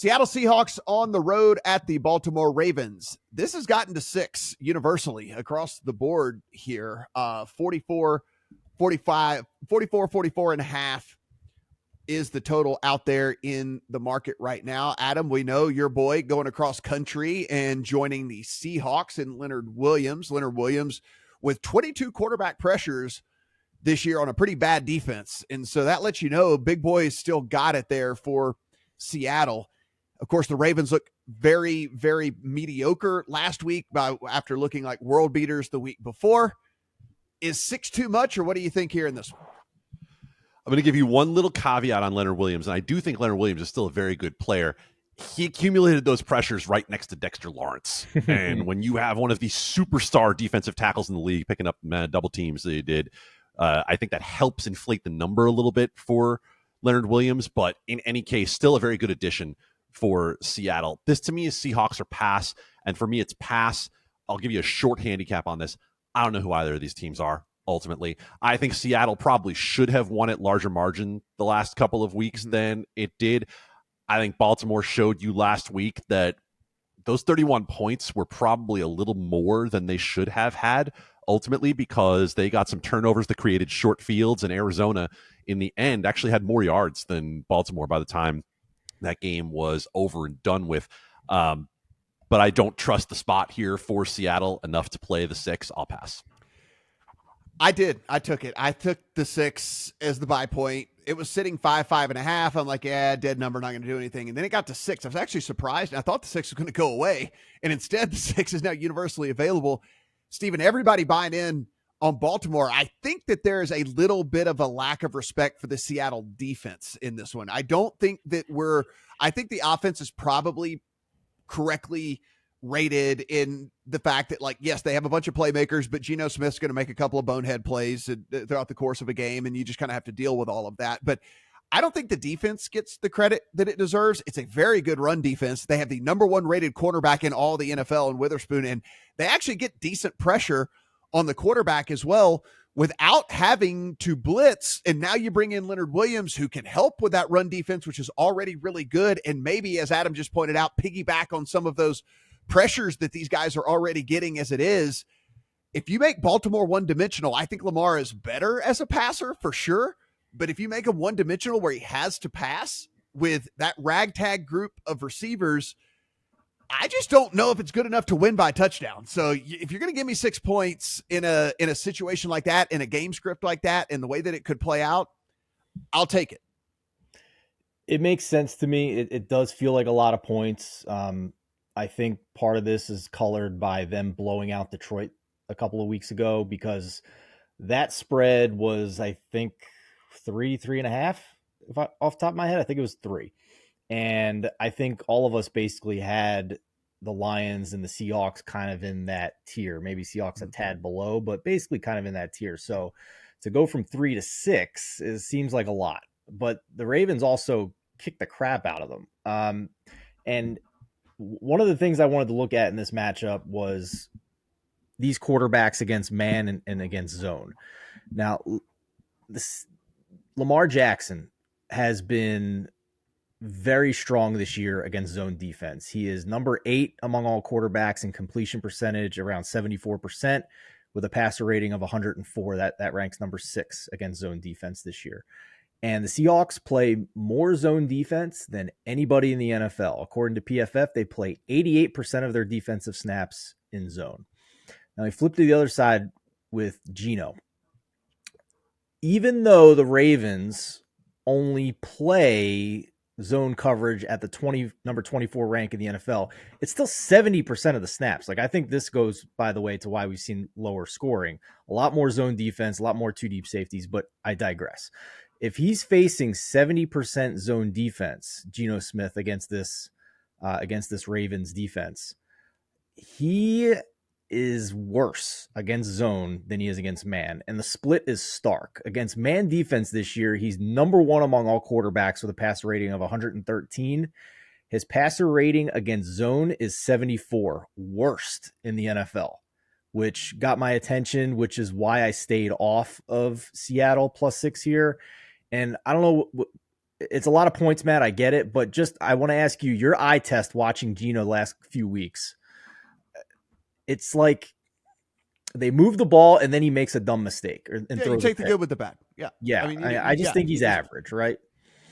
Seattle Seahawks on the road at the Baltimore Ravens. This has gotten to 6 universally across the board here. 44, 45, 44, 44 and a half is the total out there in the market right now. Adam, we know your boy going across country and joining the Seahawks and Leonard Williams. Leonard Williams with 22 quarterback pressures this year on a pretty bad defense. And so that lets you know big boys still got it there for Seattle. Of course, the Ravens look very, very mediocre last week after looking like world beaters the week before. Is 6 too much, or what do you think here in this one? I'm going to give you one little caveat on Leonard Williams, and I do think Leonard Williams is still a very good player. He accumulated those pressures right next to Dexter Lawrence. And when you have one of the superstar defensive tackles in the league picking up double teams that he did, I think that helps inflate the number a little bit for Leonard Williams. But in any case, still a very good addition for Seattle. This to me is Seahawks or pass, and for me it's pass. I'll give you a short handicap on this. I don't know who either of these teams are. Ultimately, I think Seattle probably should have won at larger margin the last couple of weeks than it did. I think Baltimore showed you last week that those 31 points were probably a little more than they should have had ultimately, because they got some turnovers that created short fields, and Arizona in the end actually had more yards than Baltimore by the time that game was over and done with. But I don't trust the spot here for Seattle enough to play the 6. I'll pass. I did. I took it. I took the 6 as the buy point. It was sitting 5.5. I'm like, yeah, dead number, not going to do anything. And then it got to 6. I was actually surprised. And I thought the 6 was going to go away. And instead, the 6 is now universally available. Stephen, everybody buying in on Baltimore. I think that there is a little bit of a lack of respect for the Seattle defense in this one. I don't think that I think the offense is probably correctly rated in the fact that, like, yes, they have a bunch of playmakers, but Geno Smith's going to make a couple of bonehead plays throughout the course of a game, and you just kind of have to deal with all of that. But I don't think the defense gets the credit that it deserves. It's a very good run defense. They have the number 1 rated cornerback in all the NFL in Witherspoon, and they actually get decent pressure on the quarterback as well without having to blitz. And now you bring in Leonard Williams, who can help with that run defense, which is already really good. And maybe, as Adam just pointed out, piggyback on some of those pressures that these guys are already getting as it is. If you make Baltimore one-dimensional, I think Lamar is better as a passer for sure. But if you make him one-dimensional where he has to pass with that ragtag group of receivers, I just don't know if it's good enough to win by touchdown. So if you're going to give me 6 points in a situation like that, in a game script like that, and the way that it could play out, I'll take it. It makes sense to me. It does feel like a lot of points. I think part of this is colored by them blowing out Detroit a couple of weeks ago, because that spread was, I think, 3.5. Off the top of my head, I think it was 3. And I think all of us basically had the Lions and the Seahawks kind of in that tier, maybe Seahawks a tad below, but basically kind of in that tier. So to go from 3 to 6 seems like a lot, but the Ravens also kicked the crap out of them. And one of the things I wanted to look at in this matchup was these quarterbacks against man and against zone. Now, Lamar Jackson has been very strong this year against zone defense. He is number 8 among all quarterbacks in completion percentage, around 74%, with a passer rating of 104. That ranks number 6 against zone defense this year. And the Seahawks play more zone defense than anybody in the NFL. According to PFF, they play 88% of their defensive snaps in zone. Now, we flip to the other side with Geno. Even though the Ravens only play zone coverage at the number 24 rank in the NFL, it's still 70% of the snaps. Like, I think this goes, by the way, to why we've seen lower scoring. A lot more zone defense, a lot more 2 deep safeties, but I digress. If he's facing 70% zone defense, Geno Smith against this Ravens defense, he is worse against zone than he is against man. And the split is stark. Against man defense this year, he's number 1 among all quarterbacks with a passer rating of 113. His passer rating against zone is 74, worst in the NFL, which got my attention, which is why I stayed off of Seattle +6 here. And I don't know it's a lot of points, Matt. I get it, but I want to ask you your eye test watching Geno the last few weeks. It's like they move the ball and then he makes a dumb mistake and Yeah, you throws take the good with the bad. Yeah. Yeah. I mean, I just think he's average, right?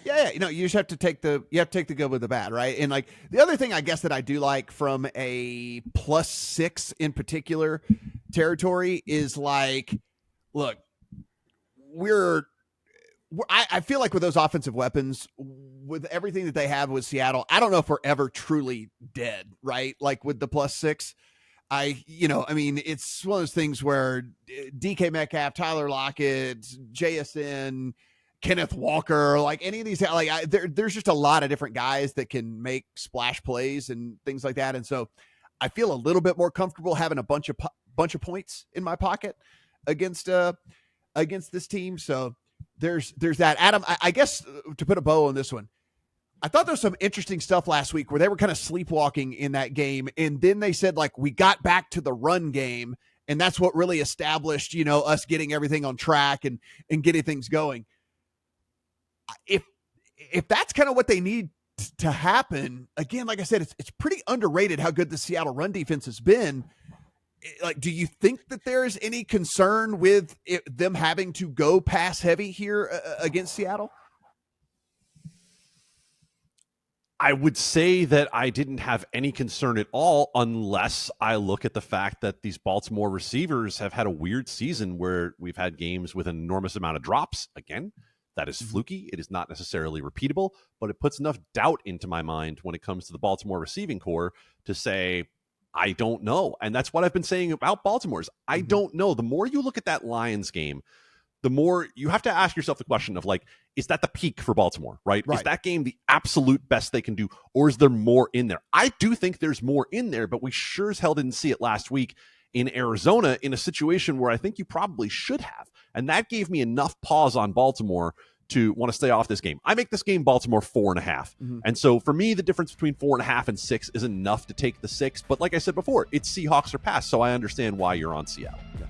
Yeah, you just have to take the good with the bad, right? And like the other thing I guess that I do like from a +6 in particular territory is like, look, I feel like with those offensive weapons, with everything that they have with Seattle, I don't know if we're ever truly dead, right? Like with the +6, it's one of those things where DK Metcalf, Tyler Lockett, JSN, Kenneth Walker, like any of these, there's just a lot of different guys that can make splash plays and things like that. And so I feel a little bit more comfortable having a bunch of points in my pocket against this team. So there's that. Adam, I guess to put a bow on this one, I thought there was some interesting stuff last week where they were kind of sleepwalking in that game. And then they said, like, we got back to the run game. And that's what really established, us getting everything on track and getting things going. If that's kind of what they need to happen, again, like I said, it's pretty underrated how good the Seattle run defense has been. Like, do you think that there is any concern with them having to go pass heavy here against Seattle? I would say that I didn't have any concern at all unless I look at the fact that these Baltimore receivers have had a weird season where we've had games with an enormous amount of drops. Again, that is fluky. It is not necessarily repeatable, but it puts enough doubt into my mind when it comes to the Baltimore receiving core to say, I don't know. And that's what I've been saying about Baltimore's. I don't know. The more you look at that Lions game, the more you have to ask yourself the question of, like, is that the peak for Baltimore, right? Is that game the absolute best they can do, or is there more in there? I do think there's more in there, but we sure as hell didn't see it last week in Arizona in a situation where I think you probably should have. And that gave me enough pause on Baltimore to want to stay off this game. I make this game Baltimore 4.5. And so for me, the difference between 4.5 and 6 is enough to take the 6. But like I said before, it's Seahawks or pass. So I understand why you're on Seattle. Yeah.